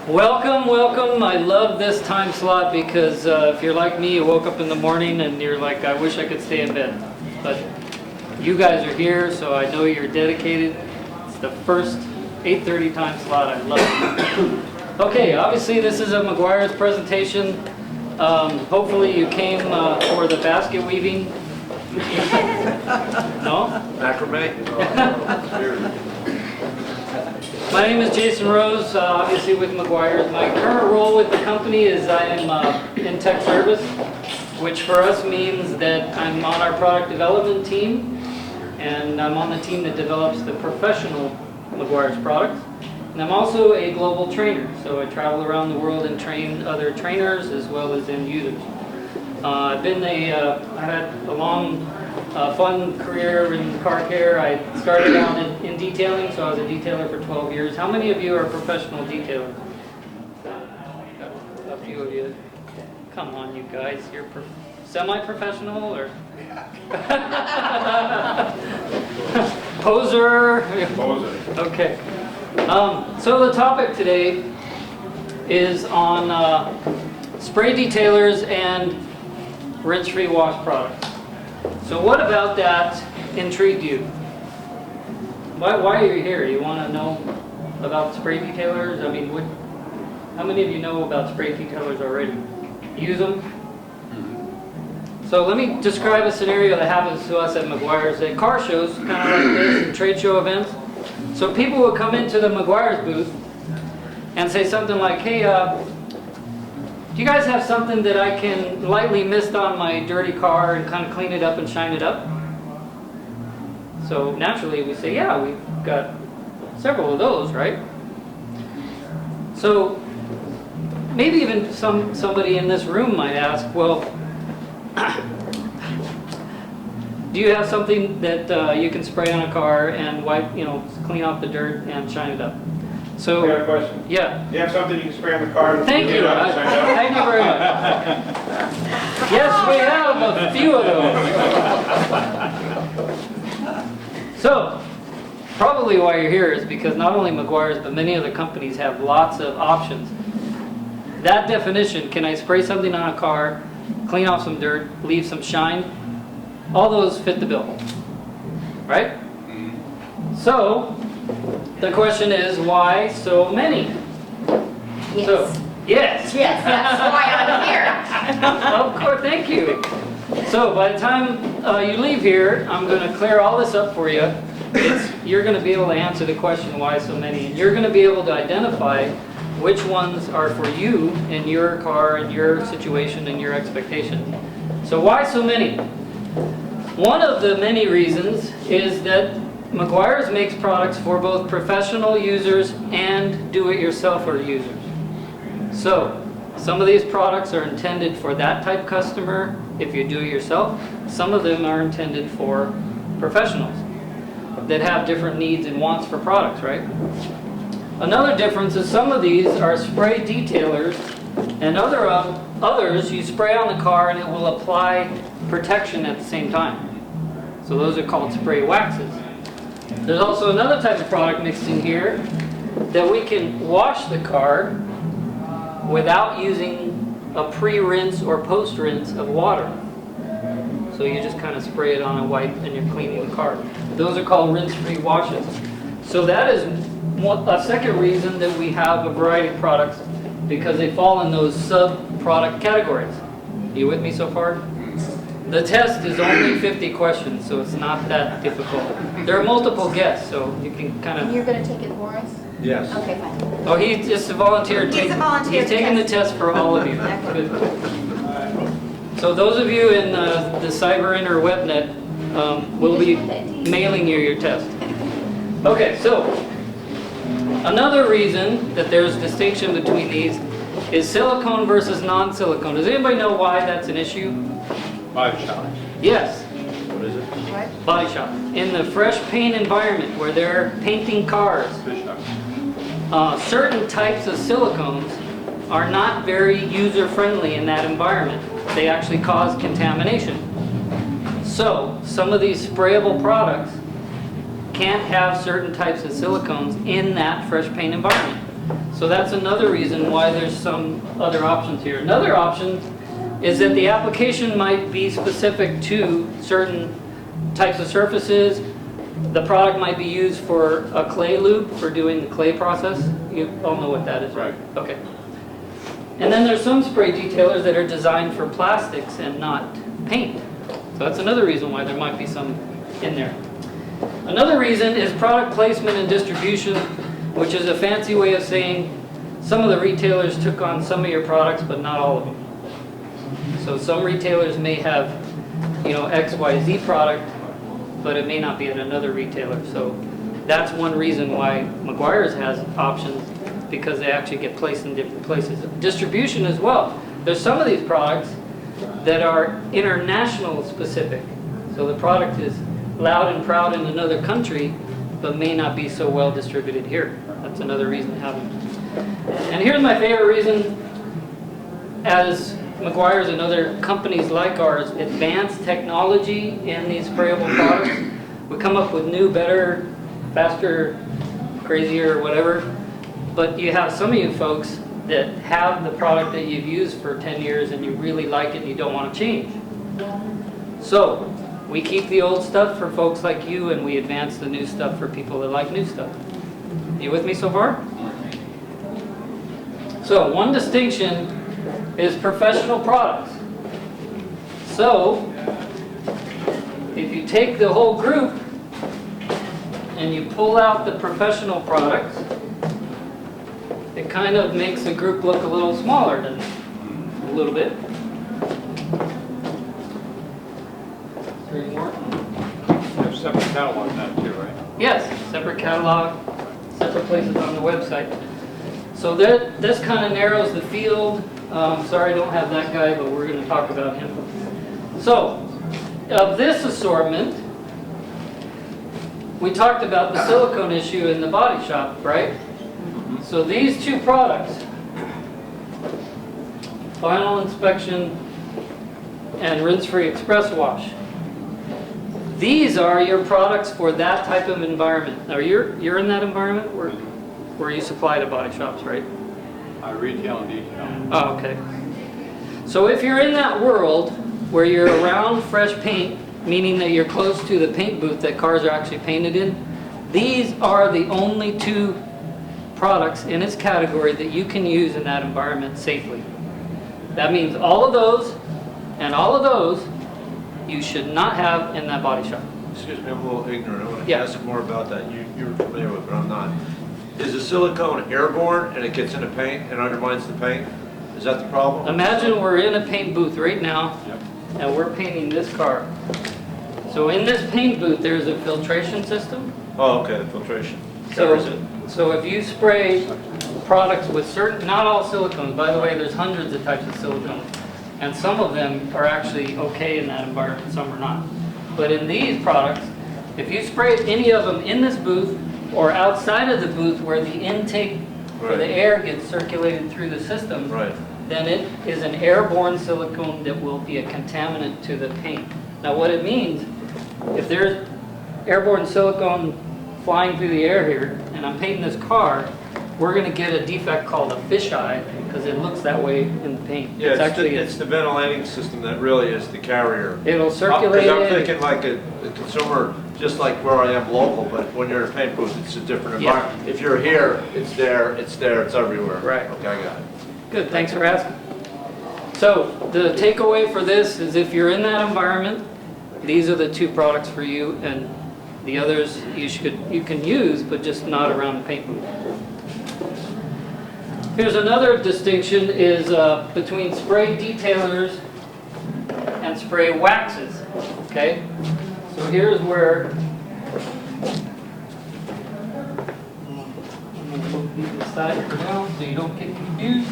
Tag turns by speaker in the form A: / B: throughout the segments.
A: Welcome, welcome. I love this time slot because if you're like me, you woke up in the morning and you're like, I wish I could stay in bed. But you guys are here, so I know you're dedicated. It's the first 8:30 time slot. I love it. Okay, obviously this is a Mcguire's presentation. Hopefully you came for the basket weaving. No?
B: Macrame?
A: My name is Jason Rose, obviously with Mcguire's. My current role with the company is I am in tech service, which for us means that I'm on our product development team, and I'm on the team that develops the professional Mcguire's products. And I'm also a global trainer, so I travel around the world and train other trainers as well as end users. I had a long, fun career in car care. I started out in detailing, so I was a detailer for 12 years. How many of you are professional detailers? A few of you. Come on, you guys. You're semi-professional or? Poser?
B: Poser.
A: Okay. So the topic today is on spray detailers and rinse-free wash products. So what about that intrigued you? Why are you here? You want to know about spray detailers? I mean, how many of you know about spray detailers already? Use them? So let me describe a scenario that happens to us at Mcguire's at car shows, kind of like this, and trade show events. So people will come into the Mcguire's booth and say something like, hey, do you guys have something that I can lightly mist on my dirty car and kind of clean it up and shine it up? So naturally we say, yeah, we've got several of those, right? So maybe even somebody in this room might ask, well, do you have something that you can spray on a car and wipe, clean off the dirt and shine it up? So,
B: I got a question.
A: Yeah.
B: You have something you can spray on the car?
A: Thank you. Thank you very much. Yes, we have a few of those. So, probably why you're here is because not only Mcguire's, but many other companies have lots of options. That definition, can I spray something on a car, clean off some dirt, leave some shine? All those fit the bill, right? So, the question is, why so many?
C: Yes.
A: So, yes.
C: Yes, that's why I'm here.
A: Of course, thank you. So, by the time you leave here, I'm going to clear all this up for you. You're going to be able to answer the question, why so many? And you're going to be able to identify which ones are for you in your car, in your situation, and your expectations. So, why so many? One of the many reasons is that Mcguire's makes products for both professional users and do-it-yourselfer users. So, some of these products are intended for that type customer if you do it yourself. Some of them are intended for professionals that have different needs and wants for products, right? Another difference is some of these are spray detailers, and others you spray on the car and it will apply protection at the same time. So those are called spray waxes. There's also another type of product mixed in here that we can wash the car without using a pre-rinse or post-rinse of water. So you just kind of spray it on a wipe and you're cleaning the car. Those are called rinse-free washes. So that is a second reason that we have a variety of products, because they fall in those sub-product categories. Are you with me so far? The test is only 50 questions, so it's not that difficult. There are multiple guests, so you can kind of...
C: And you're going to take it for us?
B: Yes.
C: Okay, fine.
A: Oh, he's just a volunteer.
C: He's a volunteer.
A: He's taking the test for all of you.
C: Okay.
A: Good. So those of you in the CyberIn or WebNet will be mailing you your test. Okay, so another reason that there's distinction between these is silicone versus non-silicone. Does anybody know why that's an issue?
B: Body shop.
A: Yes.
B: What is it?
C: What?
A: Body shop. In the fresh paint environment where they're painting cars,
B: Fish shop.
A: certain types of silicones are not very user-friendly in that environment. They actually cause contamination. So, some of these sprayable products can't have certain types of silicones in that fresh paint environment. So that's another reason why there's some other options here. Another option is that the application might be specific to certain types of surfaces. The product might be used for a clay loop for doing the clay process. You all know what that is, right? Okay. And then there's some spray detailers that are designed for plastics and not paint. So that's another reason why there might be some in there. Another reason is product placement and distribution, which is a fancy way of saying some of the retailers took on some of your products, but not all of them. So some retailers may have, XYZ product, but it may not be at another retailer. So that's one reason why Mcguire's has options, because they actually get placed in different places. Distribution as well. There's some of these products that are international specific. So the product is loud and proud in another country, but may not be so well distributed here. That's another reason to have them. And here's my favorite reason. As Mcguire's and other companies like ours advance technology in these sprayable products, we come up with new, better, faster, crazier, whatever. But you have some of you folks that have the product that you've used for 10 years and you really like it and you don't want to change. So we keep the old stuff for folks like you, and we advance the new stuff for people that like new stuff. You with me so far? So one distinction is professional products. So if you take the whole group and you pull out the professional products, it kind of makes the group look a little smaller, doesn't it? A little bit. Three more.
B: There's separate catalog now too, right?
A: Yes, separate catalog, separate places on the website. So this kind of narrows the field. Sorry I don't have that guy, but we're going to talk about him. So, of this assortment, we talked about the silicone issue in the body shop, right? So these two products, Final Inspection and Rinsefree Express Wash, these are your products for that type of environment. Now you're in that environment where you supply to body shops, right?
B: I retail and detail.
A: Oh, okay. So if you're in that world where you're around fresh paint, meaning that you're close to the paint booth that cars are actually painted in, these are the only two products in its category that you can use in that environment safely. That means all of those and all of those you should not have in that body shop.
D: Excuse me, I'm a little ignorant. I want to
A: Yeah.
D: ask more about that. You're familiar with it, but I'm not. Is the silicone airborne and it gets into paint and undermines the paint? Is that the problem?
A: Imagine we're in a paint booth right now, and we're painting this car. So in this paint booth, there's a filtration system.
D: Oh, okay, the filtration covers it.
A: So if you spray products with certain, not all silicones, by the way, there's hundreds of types of silicones, and some of them are actually okay in that environment, some are not. But in these products, if you spray any of them in this booth or outside of the booth where the intake for the air gets circulated through the system, then it is an airborne silicone that will be a contaminant to the paint. Now what it means, if there's airborne silicone flying through the air here, and I'm painting this car, we're going to get a defect called a fisheye, because it looks that way in the paint.
D: Yeah,
A: actually
D: it's the ventilating system that really is the carrier.
A: It'll circulate.
D: Because I'm thinking like a consumer, just like where I am local, but when you're in a paint booth, it's a different environment. If you're here, it's there, it's everywhere.
A: Right.
D: Okay, I got it.
A: Good, thanks for asking. So the takeaway for this is if you're in that environment, these are the two products for you, and the others you can use, but just not around the paint booth. Here's another distinction is between spray detailers and spray waxes. Okay, so here's where I'm going to move these aside for now so you don't get confused.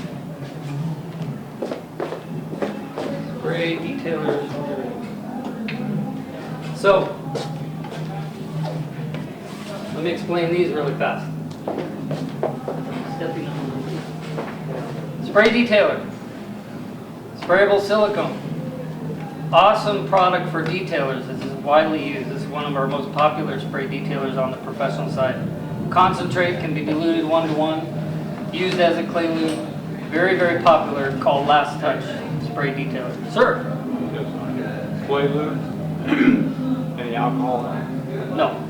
A: Spray detailers. So let me explain these really fast. Stepping on. Spray detailer, sprayable silicone. Awesome product for detailers. This is widely used. This is one of our most popular spray detailers on the professional side. Concentrate can be diluted 1 to 1. used as a clay lube, very, very popular, called Last Touch Spray Detailer. Sir?
B: Just clay lube, any alcohol in it?
A: No.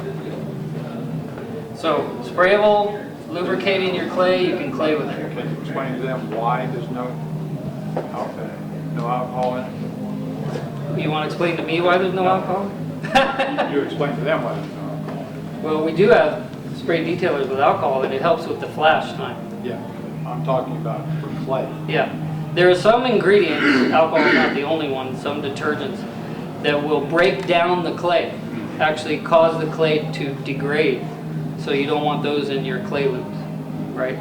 A: So, sprayable, lubricating your clay, you can clay with it.
B: Can you explain to them why there's no alcohol in it?
A: You want to explain to me why there's no alcohol?
B: You explain to them why there's no alcohol.
A: Well, we do have spray detailers with alcohol, and it helps with the flash time.
B: Yeah, I'm talking about for clay.
A: Yeah. There are some ingredients, alcohol is not the only one, some detergents, that will break down the clay, actually cause the clay to degrade. So you don't want those in your clay lubes, right?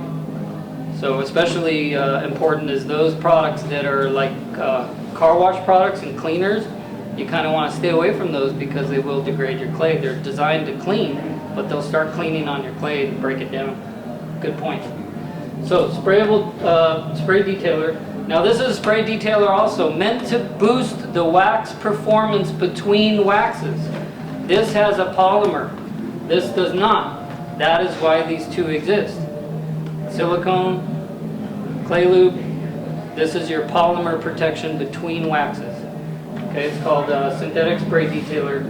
A: So especially important is those products that are like car wash products and cleaners. You kind of want to stay away from those because they will degrade your clay. They're designed to clean, but they'll start cleaning on your clay and break it down. Good point. So sprayable spray detailer. Now this is a spray detailer also meant to boost the wax performance between waxes. This has a polymer. This does not. That is why these two exist. Silicone, clay lube. This is your polymer protection between waxes. Okay, it's called synthetic spray detailer.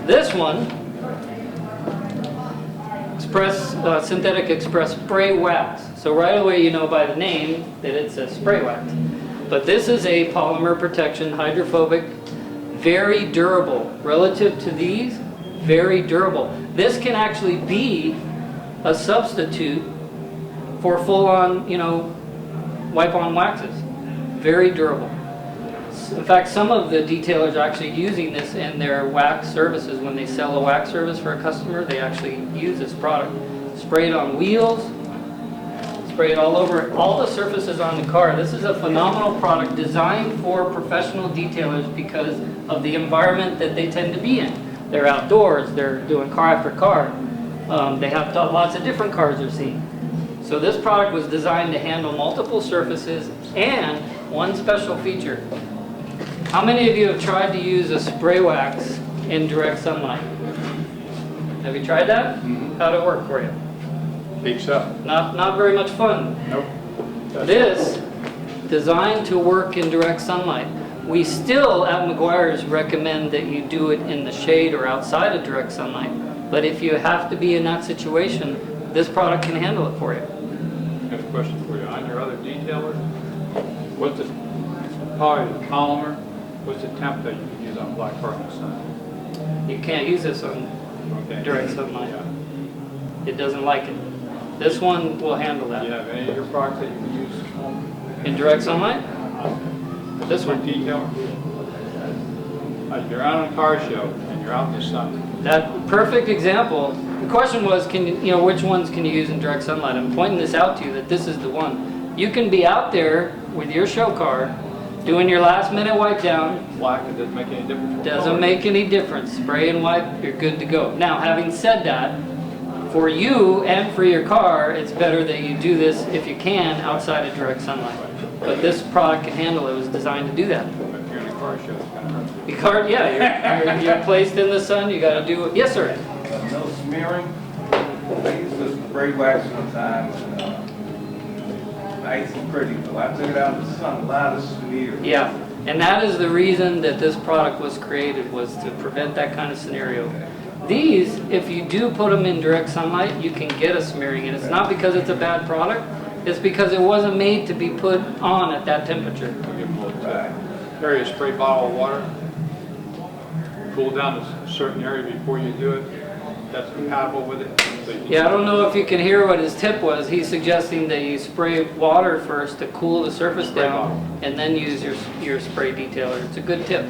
A: This one, synthetic express spray wax. So right away you know by the name that it's a spray wax. But this is a polymer protection, hydrophobic, very durable. Relative to these, very durable. This can actually be a substitute for full-on, wipe-on waxes. Very durable. In fact, some of the detailers are actually using this in their wax services. When they sell a wax service for a customer, they actually use this product. Spray it on wheels, spray it all over all the surfaces on the car. This is a phenomenal product designed for professional detailers because of the environment that they tend to be in. They're outdoors, they're doing car after car. They have lots of different cars they're seeing. So this product was designed to handle multiple surfaces and one special feature. How many of you have tried to use a spray wax in direct sunlight? Have you tried that? How'd it work for you?
B: Heats up.
A: Not very much fun.
B: Nope.
A: This, designed to work in direct sunlight. We still, at Mcguire's, recommend that you do it in the shade or outside of direct sunlight. But if you have to be in that situation, this product can handle it for you.
B: I have a question for you. On your other detailer, what's the polymer? What's the temp that you can use on black car in the sun?
A: You can't use this on direct sunlight. It doesn't like it. This one will handle that.
B: Do you have any of your products that you can use
A: In direct sunlight? This
B: one
A: one.
B: detailer? You're on a car show and you're out in the sun.
A: That perfect example. The question was, which ones can you use in direct sunlight? I'm pointing this out to you that this is the one. You can be out there with your show car, doing your last minute wipe down.
B: Black, it doesn't make any difference.
A: Doesn't make any difference. Spray and wipe, you're good to go. Now, having said that, for you and for your car, it's better that you do this, if you can, outside of direct sunlight. But this product can handle it. It was designed to do that.
B: If you're in a car show, it's kind of hard.
A: The car, yeah, you're placed in the sun. You got to do it. Yes, sir.
E: No smearing. I used this spray wax one time, and nice and pretty, but I took it out in the sun, a lot of smear.
A: Yeah, and that is the reason that this product was created, was to prevent that kind of scenario. These, if you do put them in direct sunlight, you can get a smearing, and it's not because it's a bad product, it's because it wasn't made to be put on at that temperature.
B: Carry a spray bottle of water, cool down a certain area before you do it. That's compatible with it. So
A: Yeah, I don't know if you can hear what his tip was. He's suggesting that you spray water first to cool the surface down, and then use your spray detailer. It's a good tip.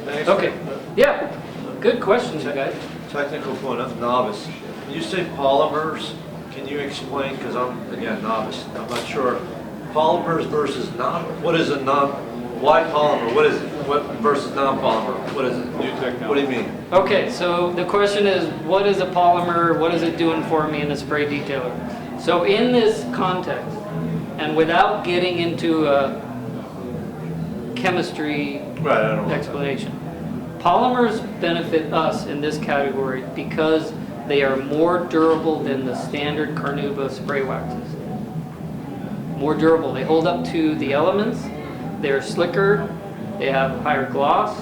A: Okay, yeah, good questions, you guys.
D: Technical point, I'm novice. When you say polymers, can you explain, because I'm, again, novice, I'm not sure. Polymers versus what is a why polymer? What is it? What versus non-polymer? What is it?
B: New technology.
D: What do you mean?
A: Okay, so the question is, what is a polymer? What is it doing for me in a spray detailer? So in this context, and without getting into a chemistry
D: Right, I don't know.
A: explanation, polymers benefit us in this category because they are more durable than the standard Carnauba spray waxes. more durable. They hold up to the elements. They're slicker. They have higher gloss.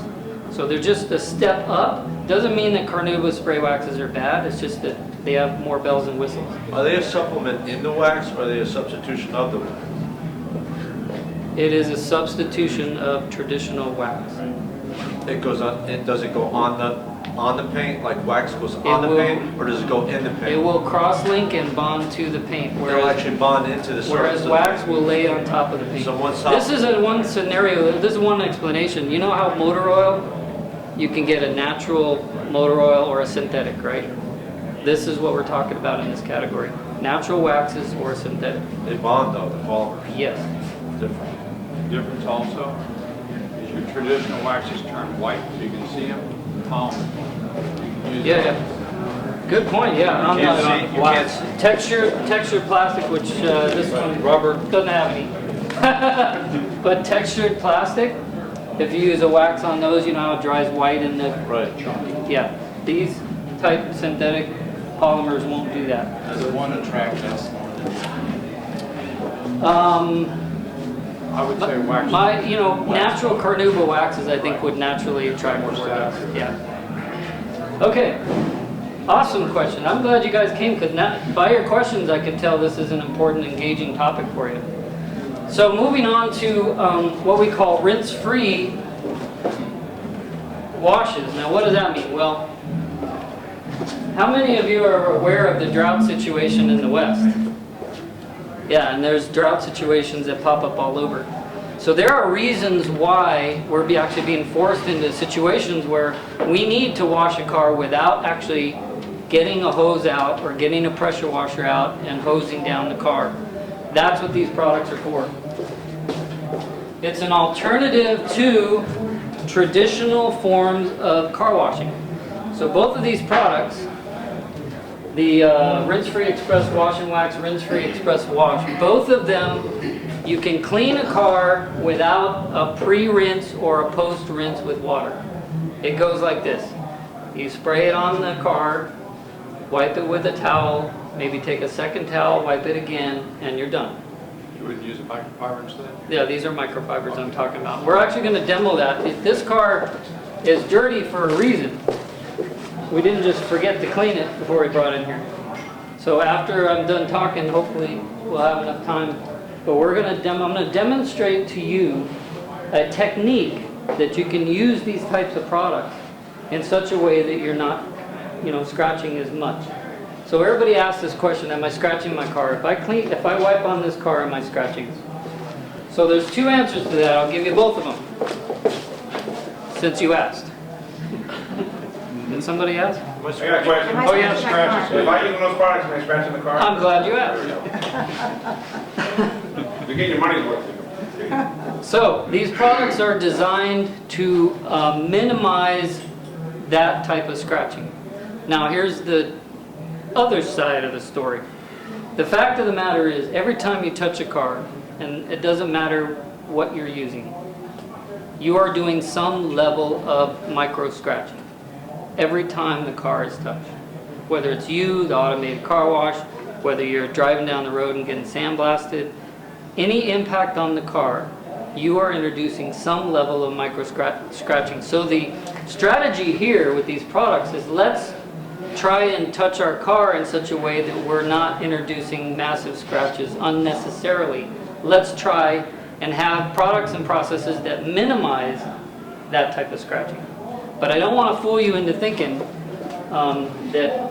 A: So they're just a step up. Doesn't mean that Carnauba spray waxes are bad. It's just that they have more bells and whistles.
D: Are they a supplement in the wax, or are they a substitution of the wax?
A: It is a substitution of traditional wax.
D: It goes on, does it go on the paint, like wax goes
A: It
D: on the
A: will-
D: paint, or does it go in the paint?
A: It will cross-link and bond to the paint,
D: They'll
A: whereas
D: actually bond into the surface.
A: Whereas
D: of the
A: wax
D: paint.
A: will lay on top of the paint.
D: So one side-
A: This is one scenario, this is one explanation. You know how motor oil, you can get a natural motor oil or a synthetic, right? This is what we're talking about in this category. Natural waxes or synthetic.
D: They bond though, the polymers.
A: Yes.
D: Different.
B: Difference also is your traditional waxes turn white, so you can see them. You can use
A: Yeah,
B: them.
A: yeah. Good point, yeah. I'm
D: can't
A: not-
D: see- you can't see.
A: Textured plastic, which this one, rubber, doesn't have any. But textured plastic, if you use a wax on those, you know how it dries white in the,
D: Right.
A: yeah. These type synthetic polymers won't do that.
F: Does one attract us more than the other?
B: I would say wax.
A: Natural Carnauba waxes, I think, would naturally attract more guys. Yeah. Okay. Awesome question. I'm glad you guys came, because by your questions, I could tell this is an important, engaging topic for you. So moving on to what we call rinse-free washes. Now, what does that mean? Well, how many of you are aware of the drought situation in the West? Yeah, and there's drought situations that pop up all over. So there are reasons why we're actually being forced into situations where we need to wash a car without actually getting a hose out or getting a pressure washer out and hosing down the car. That's what these products are for. It's an alternative to traditional forms of car washing. So both of these products, the Rinsefree Express Wash and Wax, Rinsefree Express Wash, both of them, you can clean a car without a pre-rinse or a post-rinse with water. It goes like this. You spray it on the car, wipe it with a towel, maybe take a second towel, wipe it again, and you're done.
B: You would use a microfiber instead?
A: Yeah, these are microfibers I'm talking about. We're actually going to demo that. This car is dirty for a reason. We didn't just forget to clean it before we brought it in here. So after I'm done talking, hopefully we'll have enough time. But we're going to I'm going to demonstrate to you a technique that you can use these types of products in such a way that you're not, scratching as much. So everybody asks this question, am I scratching my car? If I wipe on this car, am I scratching? So there's two answers to that. I'll give you both of them, since you asked. Did somebody ask?
E: I got a question.
C: Am I
A: Oh, yeah,
C: scratching my
E: Scratches.
C: car?
E: If I use one of those products, am I scratching the car?
A: I'm glad you asked.
E: You get your money's worth.
A: So these products are designed to minimize that type of scratching. Now here's the other side of the story. The fact of the matter is, every time you touch a car, and it doesn't matter what you're using, you are doing some level of micro scratching every time the car is touched. Whether it's you, the automated car wash, whether you're driving down the road and getting sandblasted, any impact on the car, you are introducing some level of micro scratching. So the strategy here with these products is, let's try and touch our car in such a way that we're not introducing massive scratches unnecessarily. Let's try and have products and processes that minimize that type of scratching. But I don't want to fool you into thinking that,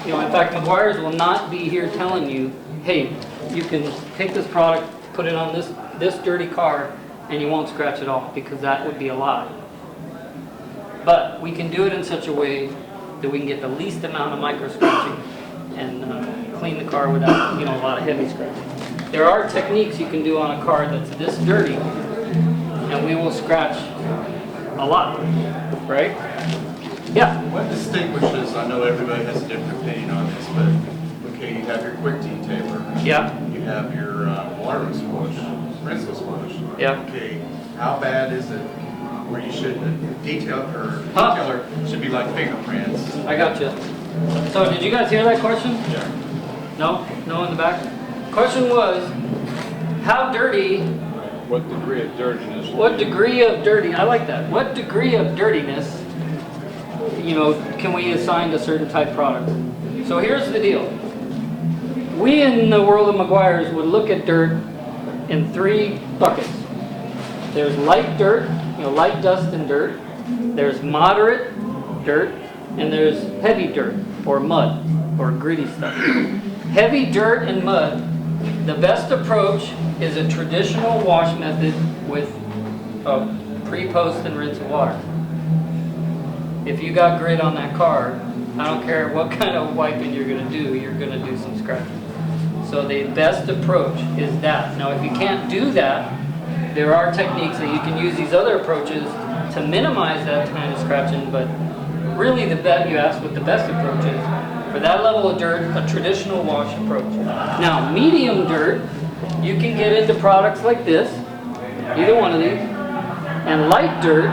A: in fact, Mcguire's will not be here telling you, hey, you can take this product, put it on this dirty car, and you won't scratch at all, because that would be a lie. But we can do it in such a way that we can get the least amount of micro scratching and clean the car without, a lot of heavy scratching. There are techniques you can do on a car that's this dirty, and we will scratch a lot, right? Yeah.
F: What distinguishes, I know everybody has a different opinion on this, but okay, you have your quick detailer.
A: Yeah.
F: You have your waterless wash, rinseless wash.
A: Yeah.
F: Okay, how bad is it where you should,
A: Huh?
F: detailer should be like fingerprints?
A: I got you. So did you guys hear that question?
F: Yeah.
A: No? No in the back? Question was, how dirty,
B: What degree of dirtiness?
A: what degree of dirty, I like that. What degree of dirtiness, you know, can we assign to certain type products? So here's the deal. We in the world of Mcguire's would look at dirt in 3 buckets. There's light dirt, you know, light dust and dirt. There's moderate dirt, and there's heavy dirt, or mud, or gritty stuff. Heavy dirt and mud, the best approach is a traditional wash method with a pre-post and rinse of water. If you got grit on that car, I don't care what kind of wiping you're going to do, you're going to do some scratching. So the best approach is that. Now if you can't do that, there are techniques that you can use these other approaches to minimize that kind of scratching, but really you asked what the best approach is. For that level of dirt, a traditional wash approach. Now medium dirt, you can get into products like this, either one of these, and light dirt,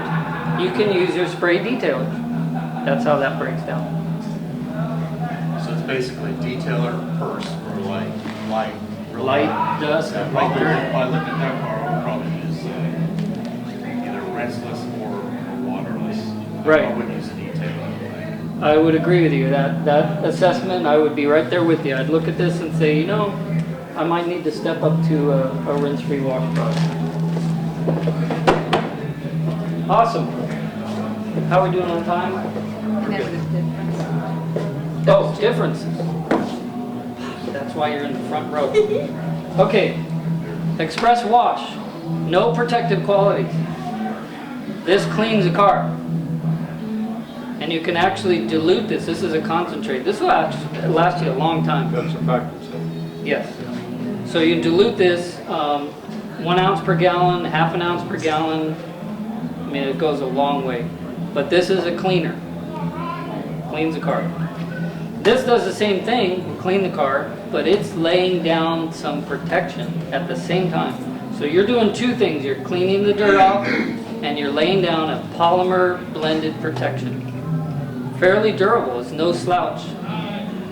A: you can use your spray detailer. That's how that breaks down.
F: So it's basically detailer first for light.
A: Light dust,
F: If
A: light
F: I
A: dirt.
F: looked at that car, I would probably use either Rinseless or Waterless.
A: Right.
F: I wouldn't use a detailer.
A: I would agree with you. That assessment, I would be right there with you. I'd look at this and say, you know, I might need to step up to a rinse-free wash product. Awesome. How are we doing on time?
C: And then the difference.
A: Oh, differences. That's why you're in the front row. Okay. Express wash. No protective qualities. This cleans a car. And you can actually dilute this. This is a concentrate. This will actually last you a long time.
B: That's effective.
A: Yes. So you dilute this 1 ounce per gallon, half an ounce per gallon. I mean, it goes a long way. But this is a cleaner. Cleans the car. This does the same thing, clean the car, but it's laying down some protection at the same time. So you're doing 2 things. You're cleaning the dirt off, and you're laying down a polymer blended protection. Fairly durable. It's no slouch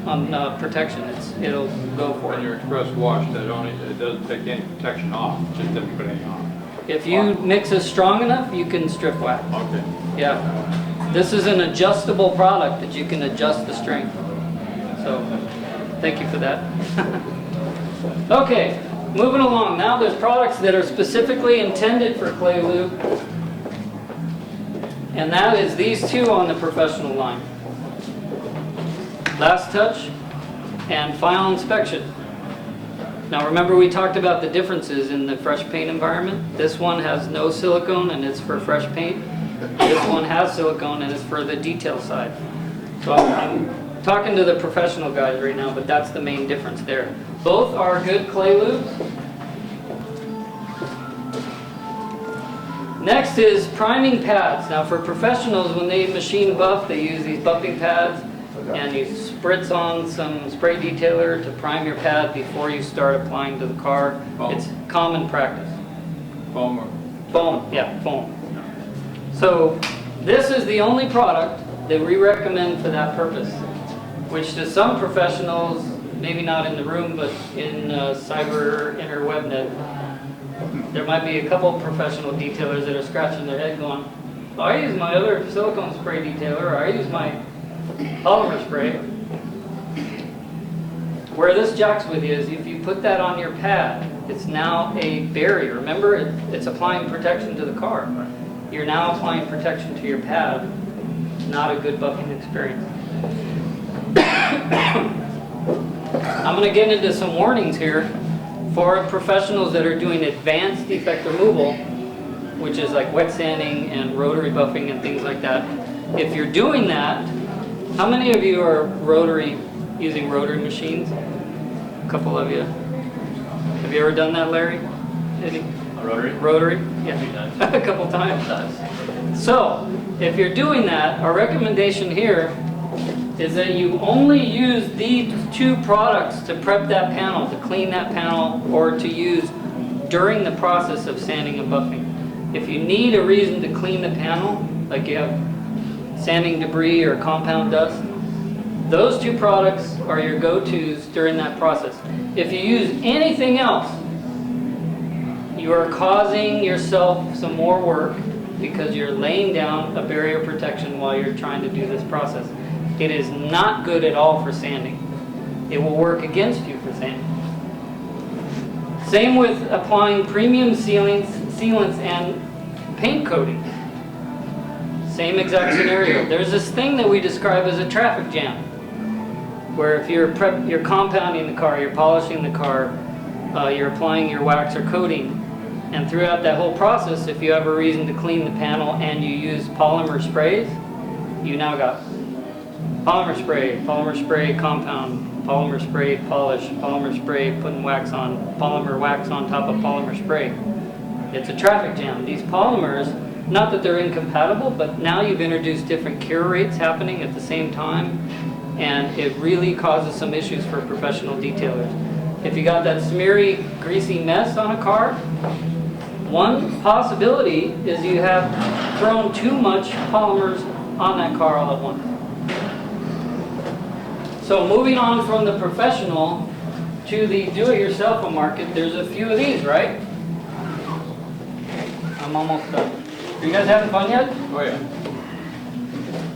A: on protection. It'll go for
B: When
A: it.
B: you express wash, it doesn't take any protection off, it just doesn't put any on.
A: If you mix it strong enough, you can strip wax.
B: Okay.
A: Yeah. This is an adjustable product that you can adjust the strength. So, thank you for that. Okay, moving along. Now there's products that are specifically intended for clay lube. And that is these 2 on the professional line. Last touch and final inspection. Now remember we talked about the differences in the fresh paint environment. This one has no silicone and it's for fresh paint. This one has silicone and it's for the detail side. So I'm talking to the professional guys right now, but that's the main difference there. Both are good clay lubes. Next is priming pads. Now for professionals, when they machine buff, they use these buffing pads and you spritz on some spray detailer to prime your pad before you start applying to the car.
B: Foam.
A: It's common practice.
B: Foam or
A: Foam, yeah, foam. So this is the only product that we recommend for that purpose, which to some professionals, maybe not in the room, but in cyber interwebnet, there might be a couple professional detailers that are scratching their head going, oh, I use my other silicone spray detailer, or I use my polymer spray. Where this jacks with you is if you put that on your pad, it's now a barrier. Remember, it's applying protection to the car. You're now applying protection to your pad. Not a good buffing experience. I'm going to get into some warnings here for professionals that are doing advanced defect removal, which is like wet sanding and rotary buffing and things like that. If you're doing that, how many of you are using rotary machines? A couple of you. Have you ever done that, Larry? Any?
F: Rotary?
A: Rotary? Yeah. A couple times. So, if you're doing that, our recommendation here is that you only use these 2 products to prep that panel, to clean that panel, or to use during the process of sanding and buffing. If you need a reason to clean the panel, like you have sanding debris or compound dust, those 2 products are your go-tos during that process. If you use anything else, you are causing yourself some more work because you're laying down a barrier protection while you're trying to do this process. It is not good at all for sanding. It will work against you for sanding. Same with applying premium sealants and paint coating. Same exact scenario. There's this thing that we describe as a traffic jam, where if you're compounding the car, you're polishing the car, you're applying your wax or coating, and throughout that whole process, if you have a reason to clean the panel and you use polymer sprays, you now got polymer spray compound, polymer spray polish, polymer spray putting wax on, polymer wax on top of polymer spray. It's a traffic jam. These polymers, not that they're incompatible, but now you've introduced different cure rates happening at the same time, and it really causes some issues for professional detailers. If you got that smeary, greasy mess on a car, one possibility is you have thrown too much polymers on that car all at once. So moving on from the professional to the do-it-yourself market, there's a few of these, right? I'm almost done. Are you guys having fun yet?
B: Oh, yeah.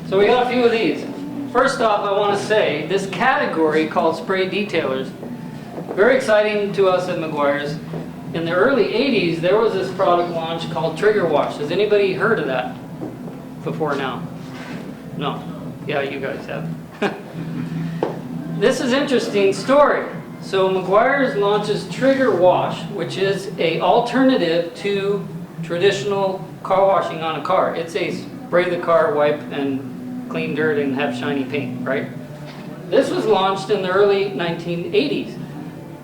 A: So we got a few of these. First off, I want to say this category called spray detailers, very exciting to us at Mcguire's. In the early 80s, there was this product launch called Trigger Wash. Has anybody heard of that before now? No. Yeah, you guys have. This is an interesting story. So Mcguire's launches Trigger Wash, which is an alternative to traditional car washing on a car. It's a spray the car, wipe, and clean dirt and have shiny paint, right? This was launched in the early 1980s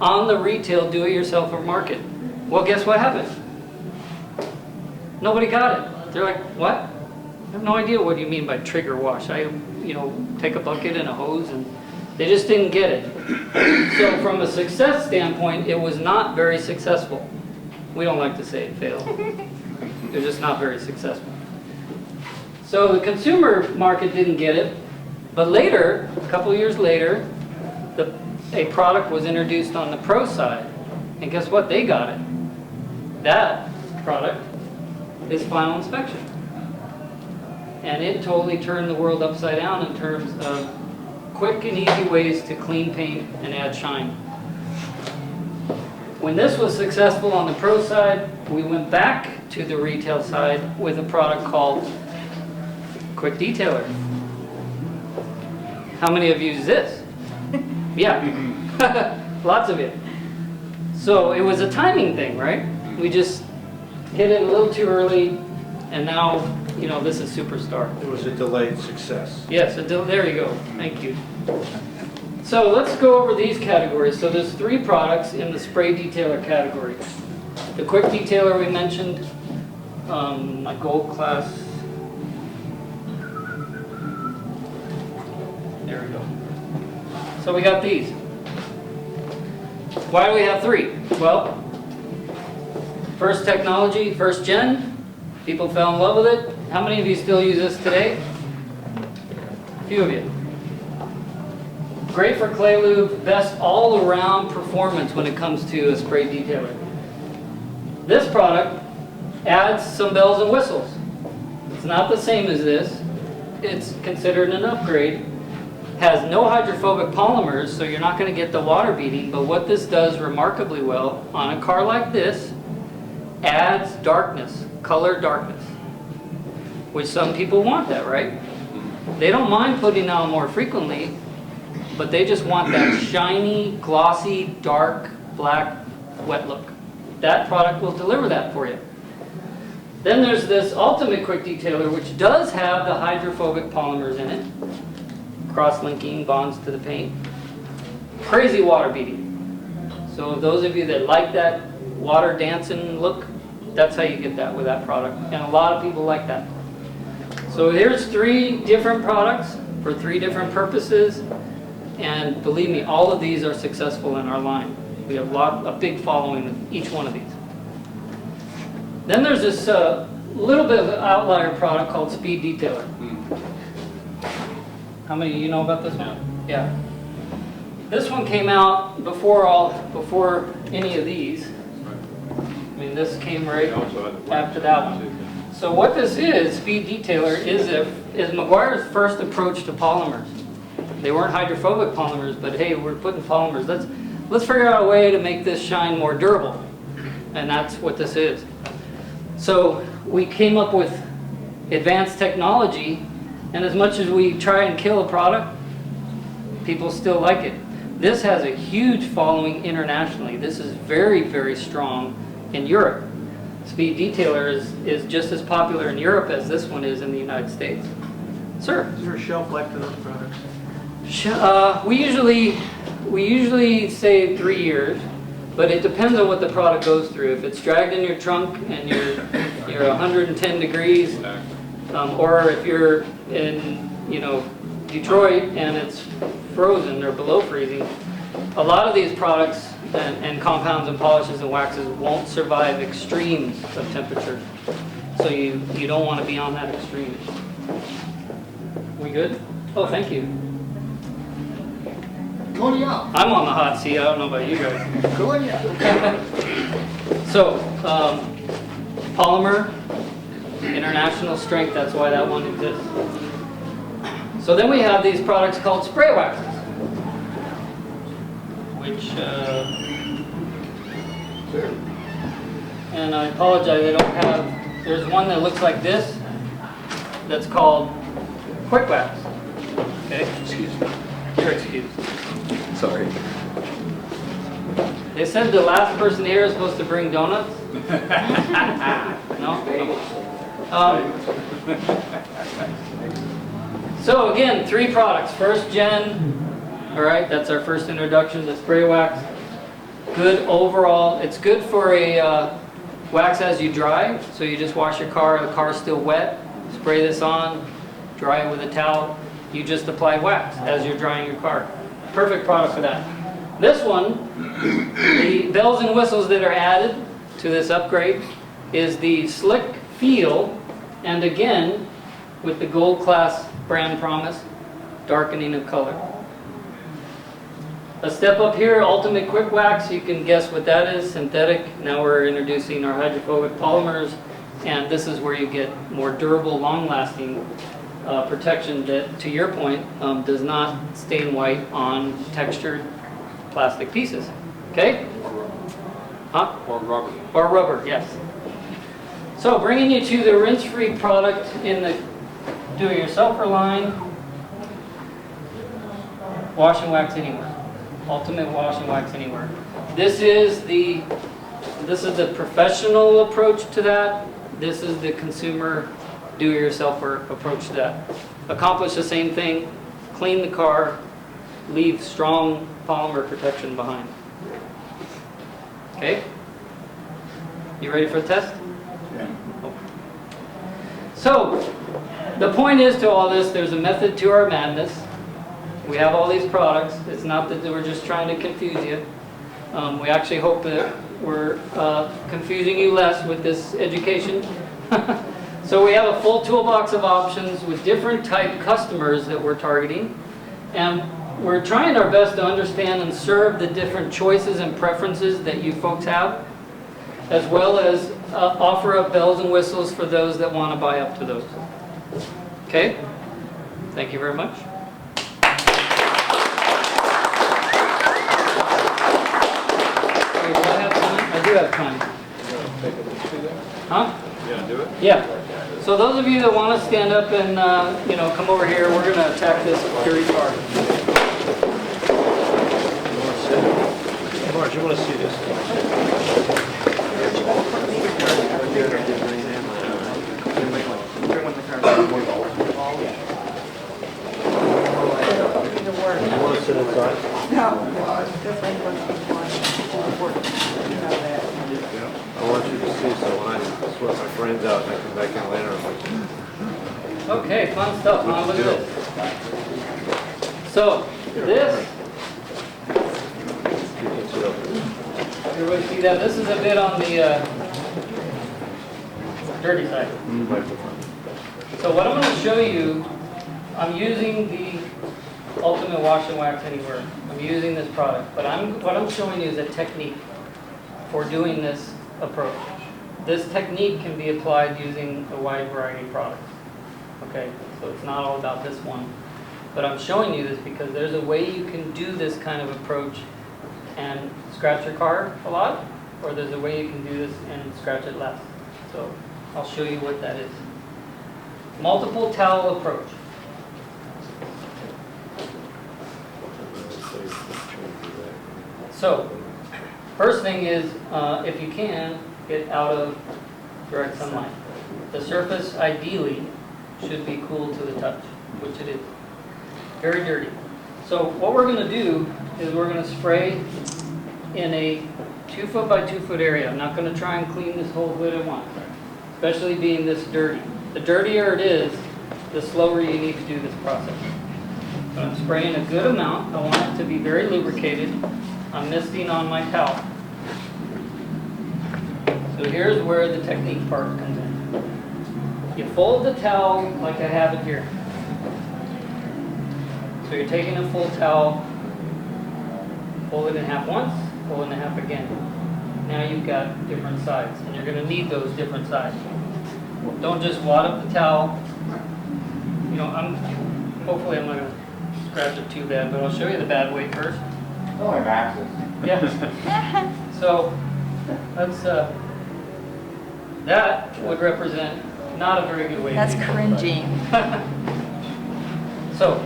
A: on the retail do-it-yourselfer market. Well, guess what happened? Nobody got it. They're like, what? I have no idea what you mean by trigger wash. I, take a bucket and a hose, and they just didn't get it. So from a success standpoint, it was not very successful. We don't like to say it failed. It was just not very successful. So the consumer market didn't get it, but later, a couple of years later, a product was introduced on the pro side, and guess what? They got it. That product is Final Inspection. And it totally turned the world upside down in terms of quick and easy ways to clean paint and add shine. When this was successful on the pro side, we went back to the retail side with a product called Quick Detailer. How many of you use this? Yeah, lots of you. So it was a timing thing, right? We just hit it a little too early, and now, this is superstar.
D: It was a delayed success.
A: Yes, there you go. Thank you. So let's go over these categories. So there's 3 products in the spray detailer category. The Quick Detailer we mentioned, my gold class. There we go. So we got these. Why do we have 3? Well, first technology, first gen, people fell in love with it. How many of you still use this today? A few of you. Great for clay lube, best all-around performance when it comes to a spray detailer. This product adds some bells and whistles. It's not the same as this. It's considered an upgrade. Has no hydrophobic polymers, so you're not going to get the water beading, but what this does remarkably well on a car like this, adds darkness, color darkness, which some people want that, right? They don't mind putting it on more frequently, but they just want that shiny, glossy, dark, black, wet look. That product will deliver that for you. Then there's this Ultimate Quick Detailer, which does have the hydrophobic polymers in it. Cross-linking, bonds to the paint. Crazy water beading. So those of you that like that water dancing look, that's how you get that with that product. And a lot of people like that. So here's 3 different products for 3 different purposes. And believe me, all of these are successful in our line. We have a big following of each one of these. Then there's this little bit of an outlier product called Speed Detailer. How many of you know about this one? Yeah. This one came out before any of these. I mean, this came right
B: They also had the
A: after that one. So what this is, Speed Detailer, is Mcguire's first approach to polymers. They weren't hydrophobic polymers, but hey, we're putting polymers. Let's figure out a way to make this shine more durable. And that's what this is. So we came up with advanced technology, and as much as we try and kill a product, people still like it. This has a huge following internationally. This is very, very strong in Europe. Speed Detailer is just as popular in Europe as this one is in the United States. Sir?
F: Is there a shelf life to those products?
A: We usually say 3 years, but it depends on what the product goes through. If it's dragged in your trunk and you're 110 degrees, or if you're in Detroit and it's frozen or below freezing, a lot of these products and compounds and polishes and waxes won't survive extremes of temperature. So you don't want to be on that extreme. We good? Oh, thank you.
G: Cognac.
A: I'm on the hot seat. I don't know about you guys.
G: Cognac.
A: So, polymer, international strength. That's why that one exists. So then we have these products called spray waxes, which, and I apologize, I don't have, there's one that looks like this, that's called quick wax. Okay? Excuse me. You're excused.
G: Sorry.
A: They said the last person here is supposed to bring donuts. No? So again, 3 products. First gen, all right, that's our first introduction to spray wax. Good overall. It's good for a wax as you drive. So you just wash your car, the car's still wet, spray this on, dry it with a towel. You just apply wax as you're drying your car. Perfect product for that. This one, the bells and whistles that are added to this upgrade is the slick feel, and again, with the gold class brand promise, darkening of color. A step up here, Ultimate Quick Wax, you can guess what that is, synthetic. Now we're introducing our hydrophobic polymers, and this is where you get more durable, long-lasting protection that, to your point, does not stain white on textured plastic pieces. Okay? Huh?
B: Or rubber.
A: Or rubber, yes. So bringing you to the Rinsefree product in the do-it-yourselfer line. Wash and wax anywhere. Ultimate wash and wax anywhere. This is the professional approach to that. This is the consumer do-it-yourselfer approach to that. Accomplish the same thing. Clean the car. Leave strong polymer protection behind. Okay? You ready for the test?
G: Yeah.
A: So, the point is to all this, there's a method to our madness. We have all these products. It's not that we're just trying to confuse you. We actually hope that we're confusing you less with this education. So we have a full toolbox of options with different type customers that we're targeting. And we're trying our best to understand and serve the different choices and preferences that you folks have, as well as offer up bells and whistles for those that want to buy up to those. Okay? Thank you very much. Do I have time? I do have time. Huh?
B: You gonna do it?
A: Yeah. So those of you that want to stand up and come over here, we're going to attack this dirty car.
D: Marge, you want to see this? You want to sit inside? I want you to see, so when I sweat my brains out and I come back in later, I'm like,
A: Okay, fun stuff, huh? Look at this. So, this, everybody see that? This is a bit on the dirty side. So what I'm going to show you, I'm using the Ultimate Wash and Wax Anywhere. I'm using this product, but what I'm showing you is a technique for doing this approach. This technique can be applied using a wide variety of products. Okay, so it's not all about this one. But I'm showing you this because there's a way you can do this kind of approach and scratch your car a lot, or there's a way you can do this and scratch it less. So I'll show you what that is. Multiple towel approach. So, first thing is, if you can, get out of direct sunlight. The surface ideally should be cool to the touch, which it is. Very dirty. So what we're going to do is we're going to spray in a 2 foot by 2 foot area. I'm not going to try and clean this whole hood at once, especially being this dirty. The dirtier it is, the slower you need to do this process. So I'm spraying a good amount. I want it to be very lubricated. I'm misting on my towel. So here's where the technique part comes in. You fold the towel like I have it here. So you're taking a full towel, fold it in half once, fold it in half again. Now you've got different sides, and you're going to need those different sides. Don't just wad up the towel. You know, hopefully I'm not going to scratch it too bad, but I'll show you the bad way first.
E: Oh, my maxes.
A: Yeah. So that's that would represent not a very good way.
C: That's
A: to do it.
C: cringing.
A: So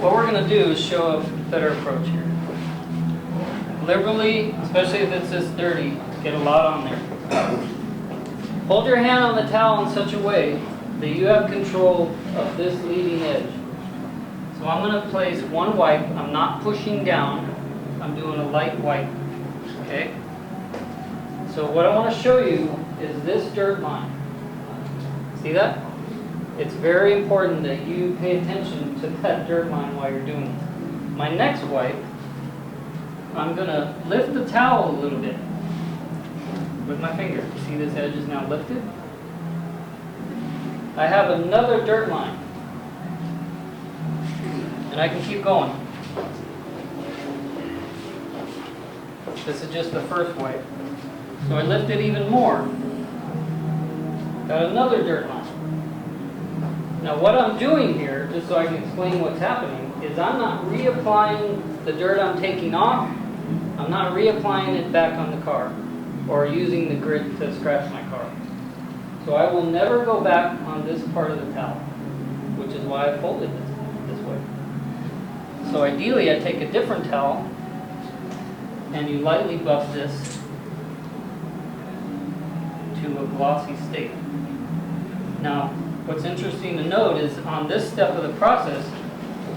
A: what we're going to do is show a better approach here. Liberally, especially if it's this dirty, get a lot on there. Hold your hand on the towel in such a way that you have control of this leading edge. So I'm going to place one wipe. I'm not pushing down. I'm doing a light wipe. Okay? So what I want to show you is this dirt line. See that? It's very important that you pay attention to that dirt line while you're doing it. My next wipe, I'm going to lift the towel a little bit with my finger. See this edge is now lifted? I have another dirt line. And I can keep going. This is just the first wipe. So I lift it even more. Got another dirt line. Now what I'm doing here, just so I can explain what's happening, is I'm not reapplying the dirt I'm taking off. I'm not reapplying it back on the car or using the grit to scratch my car. So I will never go back on this part of the towel, which is why I folded this way. So ideally I take a different towel and you lightly buff this to a glossy state. Now, what's interesting to note is on this step of the process,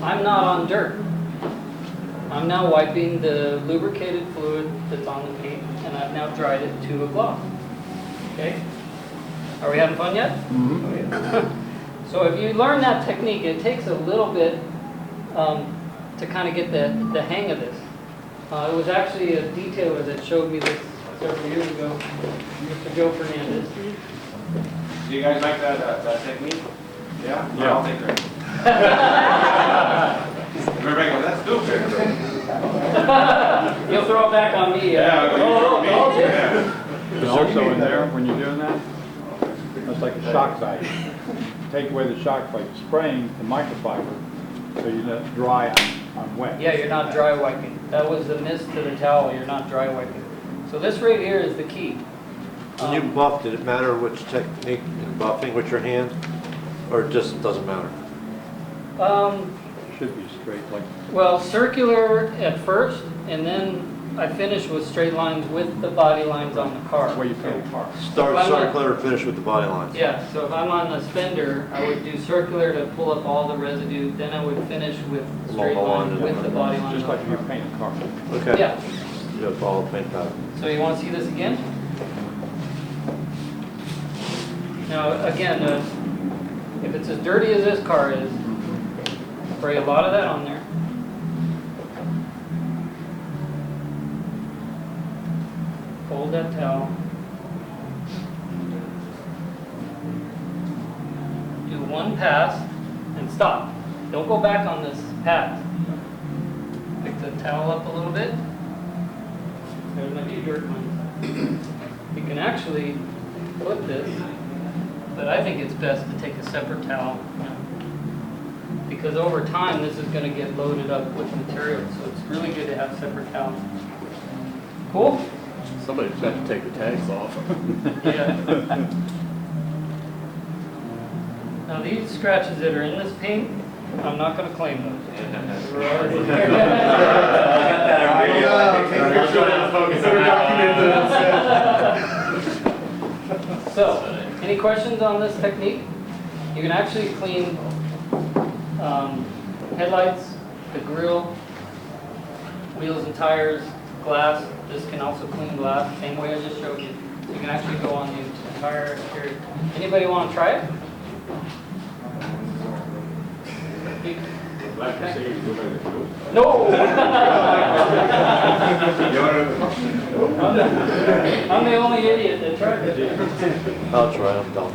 A: I'm not on dirt. I'm now wiping the lubricated fluid that's on the paint, and I've now dried it to a gloss. Okay? Are we having fun yet?
B: Mm-hmm.
A: So if you learn that technique, it takes a little bit to kind of get the hang of this. It was actually a detailer that showed me this several years ago, Mr. Joe Fernandez.
E: Do you guys like that technique? Yeah?
B: Yeah.
E: I'll take it. Everybody goes, that's stupid.
A: You'll throw it back on me.
E: Yeah,
B: And also in there, when you're doing that, it's like a shock sight. Take away the shock by spraying the microfiber so you're not dry on wet.
A: Yeah, you're not dry wiping. That was the miss to the towel. You're not dry wiping. So this right here is the key.
D: When you buff, did it matter which technique in buffing with your hand? Or it just doesn't matter?
B: Should be straight like.
A: Well, circular at first, and then I finish with straight lines with the body lines on the car.
B: That's where you paint the car.
D: Start
A: If I'm
D: circular, finish with the body lines.
A: Yeah, so if I'm on the spender, I would do circular to pull up all the residue, then I would finish with straight lines with the body lines.
B: Just
A: on
B: like
A: the
B: if you
A: car.
B: paint a car.
D: Okay.
A: Yeah,
D: You gotta follow the paint pattern.
A: so you want to see this again? Now, again, if it's as dirty as this car is, spray a lot of that on there. Fold that towel. Do one pass and stop. Don't go back on this pass. Pick the towel up a little bit. There's my two dirt ones. Be you can actually put this, but I think it's best to take a separate towel, because over time this is going to get loaded up with material, so it's really good to have separate towels. Cool?
H: Somebody just have to take the tags off.
A: Yeah. Now these scratches that are in this paint, I'm not going to claim those. We're already So, any questions on this technique? You can actually clean headlights, the grille, wheels and tires, glass. This can also clean glass, same way I just showed you. So you can actually go on the entire exterior. Anybody want to try it? No! I'm the only idiot that tried it.
D: I'll try, I'm done.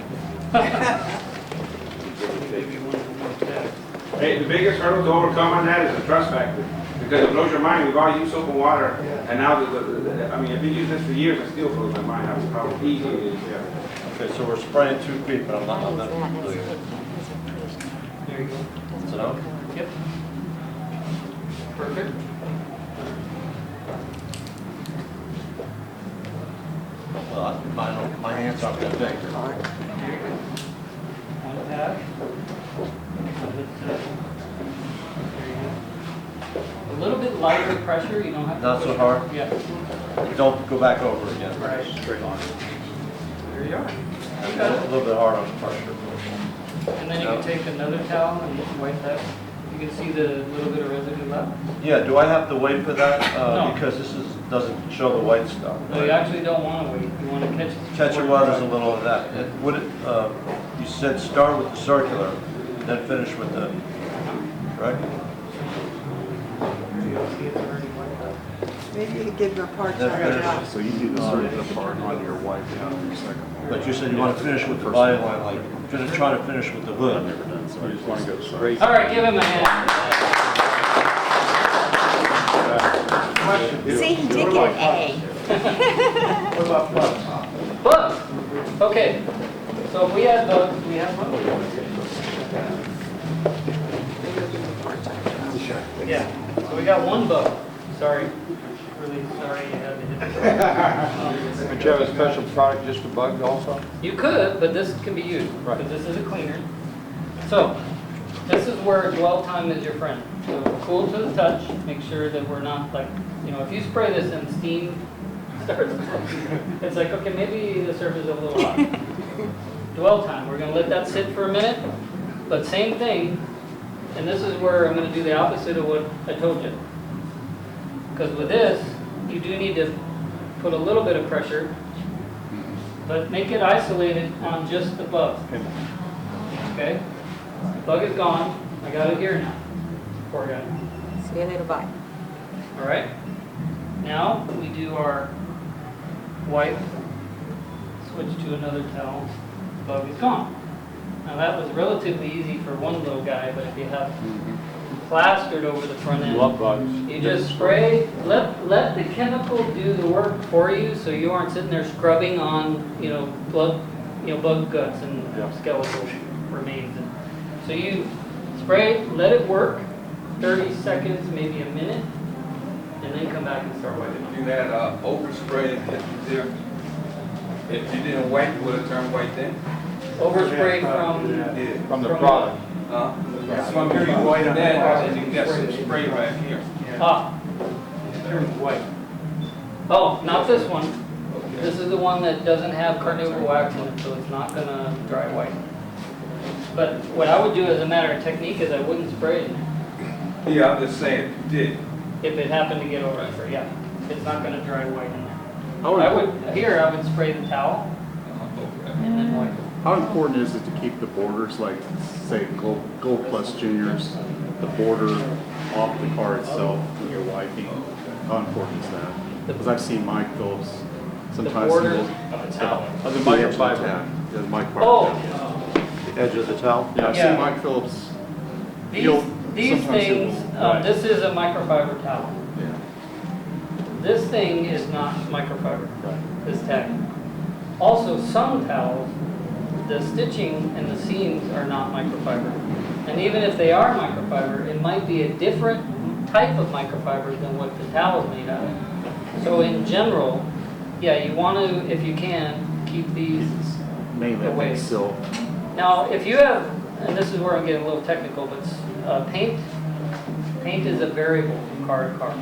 I: Hey, the biggest hurdle to overcome on that is the trust factor. Because it blows your mind, we've all used soap and water, and now, I mean, I've been using this for years, it still blows my mind how easy it is. Yeah.
D: Okay, so we're spraying 2 feet, but I'm not doing it.
A: There you go.
D: So now,
A: Yep. Perfect.
D: well, my hands aren't that big.
A: There you go. One tab. A little bit lighter pressure, you don't have to.
D: Not so
A: push it.
D: hard?
A: Yeah.
D: Don't go back over again.
A: Right.
B: Straight line.
A: There you are.
D: A little bit hard on the pressure.
A: And then you can take another towel and wipe that. You can see the little bit of residue left.
D: Yeah, do I have to wait for that?
A: No.
D: Because this doesn't show the white stuff.
A: No, you actually don't want to wait. You want to catch it.
D: Catch it while there's a little of that. Would it, you said start with the circular, then finish with the, right?
A: See it's already wiped up.
C: Maybe you could give them a part-time
D: That's
C: job.
H: So you do the circular part on your wipe down in your second one.
D: But you said you want to finish with the byline, like, just try to finish with the
H: I've
D: hood.
H: never done, so I just want to go straight.
A: All right, give him a hand.
C: See, he did get an A.
I: What about plugs?
A: Bugs. Okay. So if we had bugs, we have bugs. Yeah. So we got one bug. Sorry. Really sorry you had to hit it.
B: But you have a special product just for bugs also?
A: You could, but this can be used
B: Right.
A: because this is a cleaner. So this is where dwell time is your friend. So cool to the touch. Make sure that we're not like, if you spray this and steam starts, it's like, okay, maybe the surface is a little hot. Dwell time. We're going to let that sit for a minute, but same thing. And this is where I'm going to do the opposite of what I told you. Because with this, you do need to put a little bit of pressure, but make it isolated on just the bug. Okay? The bug is gone. I got it here now. Poor guy.
C: See you later, bye.
A: All right? Now we do our wipe. Switch to another towel. The bug is gone. Now that was relatively easy for one little guy, but if you have plastered over the front end,
B: Love bugs.
A: you just spray, let the chemical do the work for you, so you aren't sitting there scrubbing on, blood, bug guts and skeletal remains. And so you spray, let it work, 30 seconds, maybe a minute, and then come back and start wiping.
E: Do that overspray if you didn't wipe, it would have turned white then?
A: Overspray from,
E: Yeah.
B: From the product.
E: That's why I'm here, you white that, and you got some spray right here.
A: white. Oh, not this one. This is the one that doesn't have carnauba wax in it, so it's not gonna dry white. But what I would do as a matter of technique is I wouldn't spray it in there.
E: Yeah, I'm just saying, you did.
A: If it happened to get overspray, yeah. It's not gonna dry white in there.
H: How
A: I would spray the towel and then wipe it.
H: How important is it to keep the borders, like, say, Gold Plus Juniors, the border off the car itself when you're wiping? How important is that? Because I've seen Mike Phillips sometimes.
A: border of a towel.
B: Of the microfiber.
H: Yeah, the microfiber.
A: Oh,
D: The edge of the towel?
H: Yeah, I've
A: Yeah.
H: seen Mike Phillips.
A: these
H: sometimes
A: things,
H: he'll- right.
A: this is a microfiber towel.
H: Yeah.
A: This thing is not microfiber,
H: Right.
A: this tag. Also, some towels, the stitching and the seams are not microfiber. And even if they are microfiber, it might be a different type of microfiber than what the towel is made out of. So in general, yeah, you want to, if you can, keep these
H: Mainly I
A: away.
H: think silk.
A: Now, if you have, and this is where I'm getting a little technical, but paint is a variable from car to car.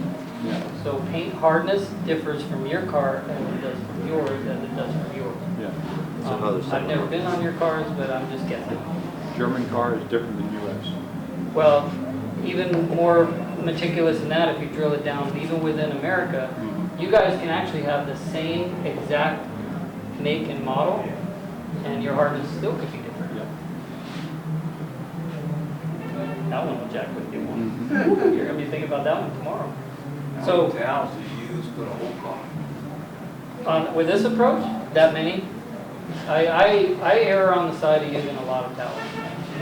B: Yeah.
A: So paint hardness differs from your car as it does from yours, as it does from yours.
B: Yeah.
A: I've never been on your cars, but I'm just guessing.
B: German car is different than US.
A: Well, even more meticulous than that, if you drill it down, even within America, you guys can actually have the same exact make and model, and your hardness still could be different.
B: Yeah.
A: That one will jack with you one. You're going to be thinking about that one tomorrow. So,
E: Towels you use for the whole car.
A: with this approach, that many, I err on the side of using a lot of towels.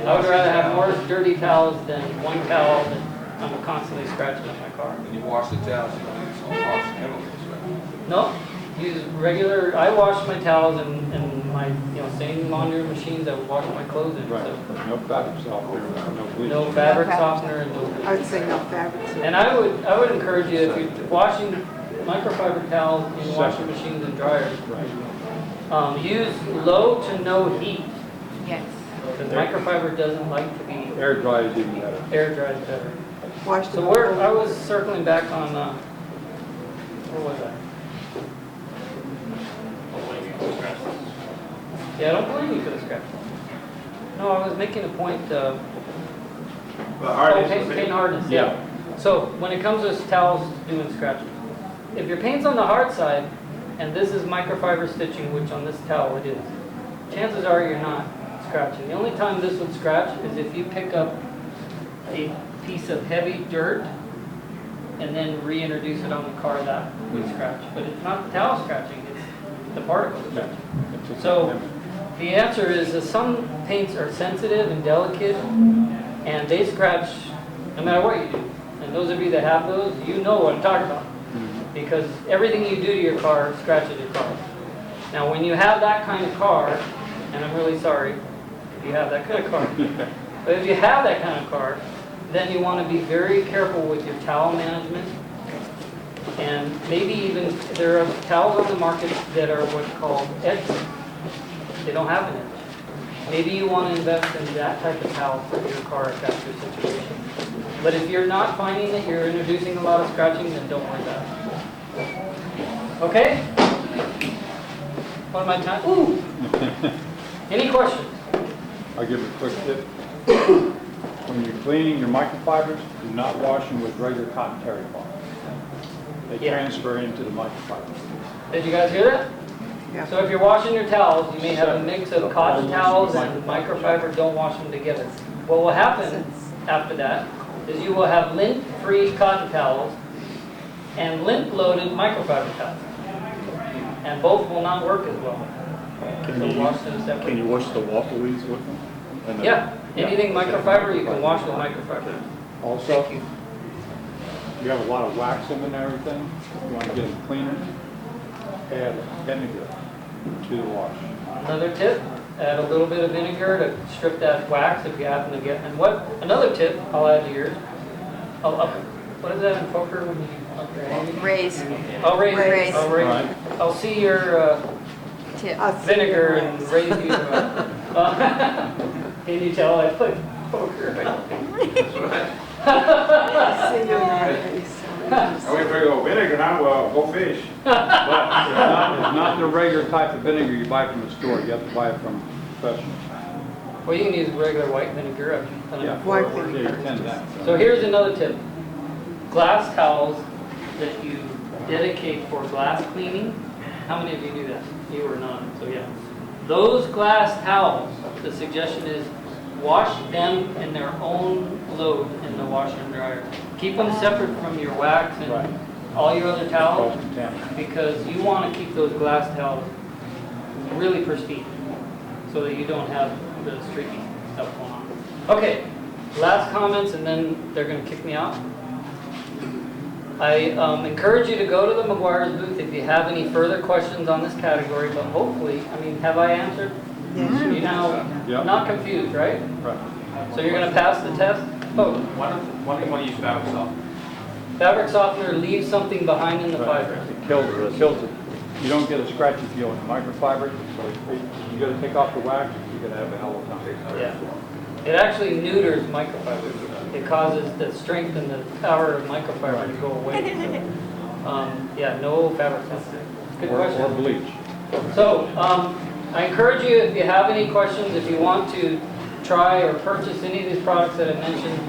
A: I would rather have more dirty towels than one towel that I'm constantly scratching on my car.
E: When you wash the towels, you don't use some harsh chemicals, right?
A: No, use regular, I wash my towels and my, same laundry machines I would wash my clothes in.
B: Right.
A: So
B: No fabric softener, no bleach.
A: no fabric softener and no.
C: I would say no fabrics.
A: And I would encourage you, if you're washing microfiber towels in washing machines and dryers,
B: Right.
A: use low to no heat,
C: Yes.
A: because microfiber doesn't like to be
B: Air dry is even better.
A: air dried better.
C: Wash them.
A: So I was circling back on, where was I? Yeah, I don't blame you for the scratch. No, I was making a point,
I: But hardness is
A: paint hardness, yeah. So when it comes to towels doing scratching, if your paint's on the hard side, and this is microfiber stitching, which on this towel it is, chances are you're not scratching. The only time this would scratch is if you pick up a piece of heavy dirt and then reintroduce it on the car, that would scratch. But it's not the towel scratching, it's the particle scratching. So the answer is that some paints are sensitive and delicate, and they scratch no matter what you do. And those of you that have those, you know what I'm talking about. Because everything you do to your car scratches your car. Now when you have that kind of car, and I'm really sorry if you have that kind of car, but if you have that kind of car, then you want to be very careful with your towel management. And maybe even, there are towels on the market that are what's called edgeless. They don't have an edge. Maybe you want to invest in that type of towel for your car if that's your situation. But if you're not finding that you're introducing a lot of scratching, then don't worry about it. Okay? What am I time? Ooh! Any questions?
B: I'll give a quick tip. When you're cleaning your microfibers, do not wash them with regular cotton terry cloth. They transfer into the microfiber.
A: Did you guys hear that?
C: Yeah.
A: So if you're washing your towels, you may have a mix of cotton towels and microfiber. Don't wash them together. What will happen after that is you will have lint-free cotton towels and lint-loaded microfiber towels. And both will not work as well. So wash them separately.
H: Can you wash the waffle-weeds with them? And then-
A: Yeah, anything microfiber you can wash with microfiber.
B: Also,
A: Thank you.
B: you have a lot of wax in them and everything. You want to get them cleaner, add vinegar to the wash.
A: Another tip, add a little bit of vinegar to strip that wax if you happen to get, and another tip I'll add to yours. What is that in poker when you up your hand?
C: Raise.
A: I'll raise.
C: Raise.
A: I'll raise.
B: Right.
A: I'll see your
C: Tip.
A: vinegar and raise you. Can you tell I play poker?
C: See your raise.
I: I went for go vinegar now, well, go fish.
B: It's not the regular type of vinegar you buy from the store. You have to buy it from professionals.
A: Well, you can use regular white vinegar. I've done it
B: Yeah.
A: before.
C: White
B: Yeah, you can that.
A: So here's another tip. Glass towels that you dedicate for glass cleaning. How many of you do that? You or not, so yeah. Those glass towels, the suggestion is wash them in their own load in the washer and dryer. Keep them separate from your wax and
B: Right.
A: all your other towels,
B: Cross-contaminant.
A: because you want to keep those glass towels really pristine so that you don't have the streaky stuff going on. Okay, last comments and then they're going to kick me out. I encourage you to go to the Mcguire's booth if you have any further questions on this category, but hopefully, I mean, have I answered? You now,
B: Yep.
A: not confused, right?
B: Right.
A: So you're gonna pass the test? Oh,
E: Why don't you use fabric softener?
A: fabric softener leaves something behind in the
B: Right.
A: fiber.
B: It kills it. You don't get a scratchy feel in the microfiber, so you gotta take off the wax, you're gonna have a hell of a time.
A: Yeah. It actually neuters microfibers. It causes the strength and the power of microfiber to go away. So, yeah, no fabric softener. Good
B: Or
A: question.
B: bleach.
A: So, I encourage you, if you have any questions, if you want to try or purchase any of these products that I mentioned,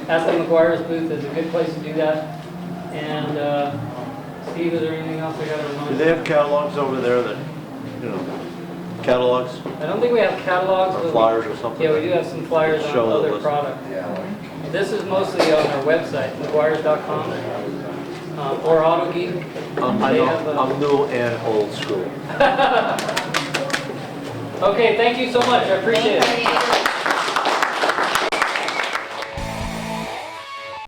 A: at the Mcguire's booth is a good place to do that. And, Steve, is there anything else I gotta
D: Do
A: remind
D: they
A: you?
D: have catalogs over there that, you know, catalogs,
A: I don't think we have catalogs.
D: or
A: but
D: flyers or something?
A: Yeah, we do have some flyers on
D: Show the
A: other
D: list.
A: products. This is mostly on our website, mcguire.com, or Autogeek. They have a-
D: I'm new and old school.
A: Okay, thank you so much, I appreciate it.